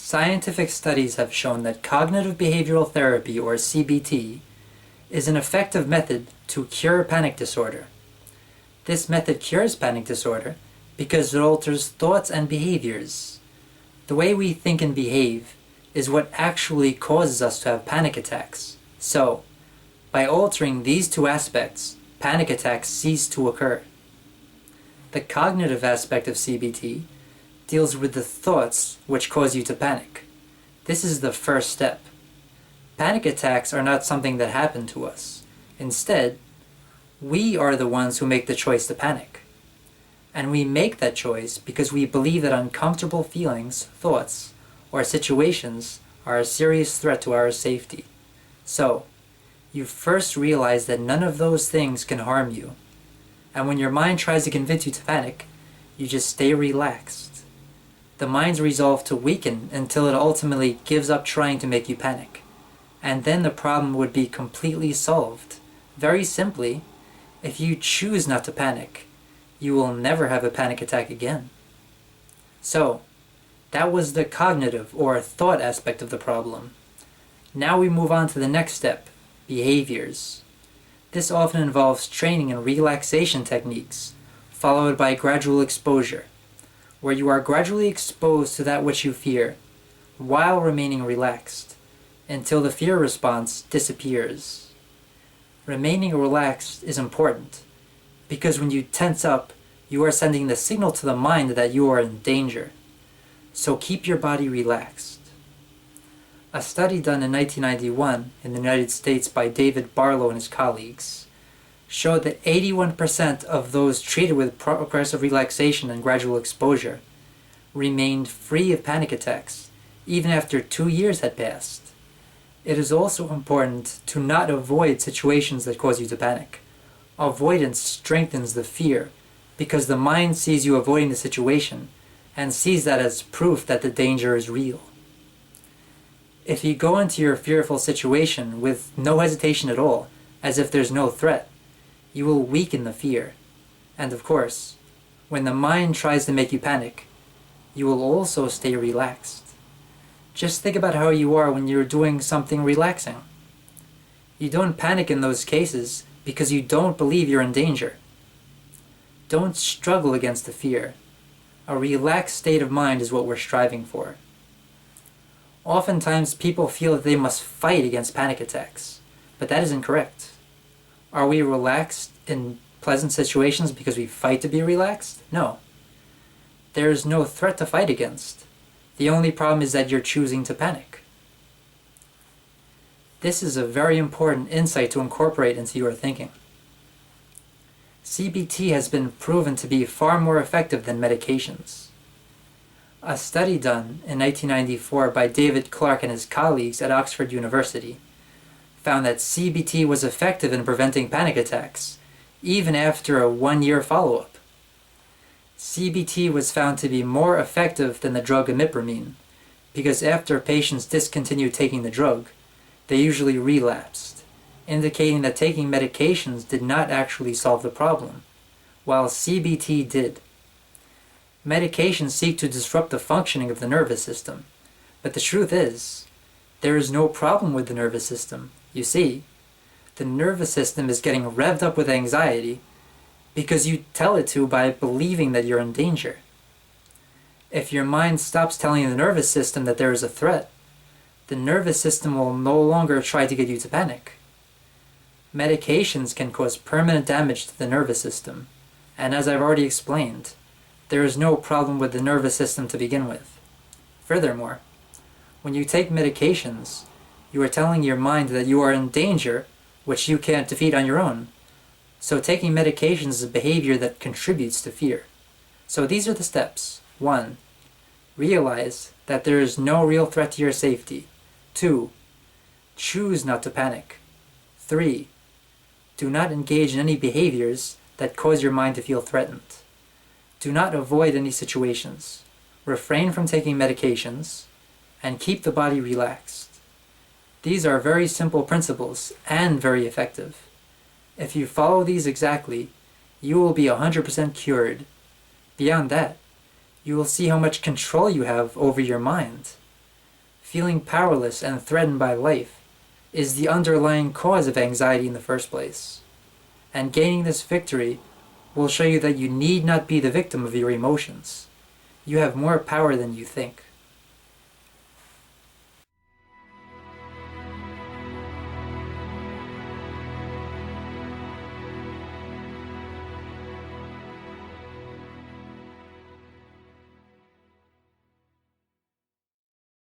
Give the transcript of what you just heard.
Scientific studies have shown that cognitive behavioral therapy, or CBT, is an effective method to cure panic disorder. This method cures panic disorder because it alters thoughts and behaviors. The way we think and behave is what actually causes us to have panic attacks. So, by altering these two aspects, panic attacks cease to occur. The cognitive aspect of CBT deals with the thoughts which cause you to panic. This is the first step. Panic attacks are not something that happen to us. Instead, we are the ones who make the choice to panic. And we make that choice because we believe that uncomfortable feelings, thoughts, or situations are a serious threat to our safety. So, you first realize that none of those things can harm you. And when your mind tries to convince you to panic, you just stay relaxed. The mind's resolve to weaken until it ultimately gives up trying to make you panic. And then the problem would be completely solved. Very simply, if you choose not to panic, you will never have a panic attack again. So, that was the cognitive or thought aspect of the problem. Now we move on to the next step, behaviors. This often involves training in relaxation techniques, followed by gradual exposure, where you are gradually exposed to that which you fear, while remaining relaxed, until the fear response disappears. Remaining relaxed is important, because when you tense up, you are sending the signal to the mind that you are in danger. So keep your body relaxed. A study done in 1991 in the United States by David Barlow and his colleagues showed that 81% of those treated with progressive relaxation and gradual exposure remained free of panic attacks, even after 2 years had passed. It is also important to not avoid situations that cause you to panic. Avoidance strengthens the fear, because the mind sees you avoiding the situation and sees that as proof that the danger is real. If you go into your fearful situation with no hesitation at all, as if there's no threat, you will weaken the fear. And of course, when the mind tries to make you panic, you will also stay relaxed. Just think about how you are when you're doing something relaxing. You don't panic in those cases because you don't believe you're in danger. Don't struggle against the fear. A relaxed state of mind is what we're striving for. Oftentimes people feel that they must fight against panic attacks, but that is incorrect. Are we relaxed in pleasant situations because we fight to be relaxed? No. There is no threat to fight against. The only problem is that you're choosing to panic. This is a very important insight to incorporate into your thinking. CBT has been proven to be far more effective than medications. A study done in 1994 by David Clark and his colleagues at Oxford University found that CBT was effective in preventing panic attacks, even after a 1-year follow-up. CBT was found to be more effective than the drug imipramine, because after patients discontinued taking the drug, they usually relapsed, indicating that taking medications did not actually solve the problem, while CBT did. Medications seek to disrupt the functioning of the nervous system, but the truth is, there is no problem with the nervous system. You see, the nervous system is getting revved up with anxiety because you tell it to by believing that you're in danger. If your mind stops telling the nervous system that there is a threat, the nervous system will no longer try to get you to panic. Medications can cause permanent damage to the nervous system, and as I've already explained, there is no problem with the nervous system to begin with. Furthermore, when you take medications, you are telling your mind that you are in danger, which you can't defeat on your own. So taking medications is a behavior that contributes to fear. So these are the steps. 1. Realize that there is no real threat to your safety. 2. Choose not to panic. 3. Do not engage in any behaviors that cause your mind to feel threatened. Do not avoid any situations. Refrain from taking medications, and keep the body relaxed. These are very simple principles and very effective. If you follow these exactly, you will be 100% cured. Beyond that, you will see how much control you have over your mind. feeling powerless and threatened by life, is the underlying cause of anxiety in the first place. And gaining this victory will show you that you need not be the victim of your emotions. You have more power than you think.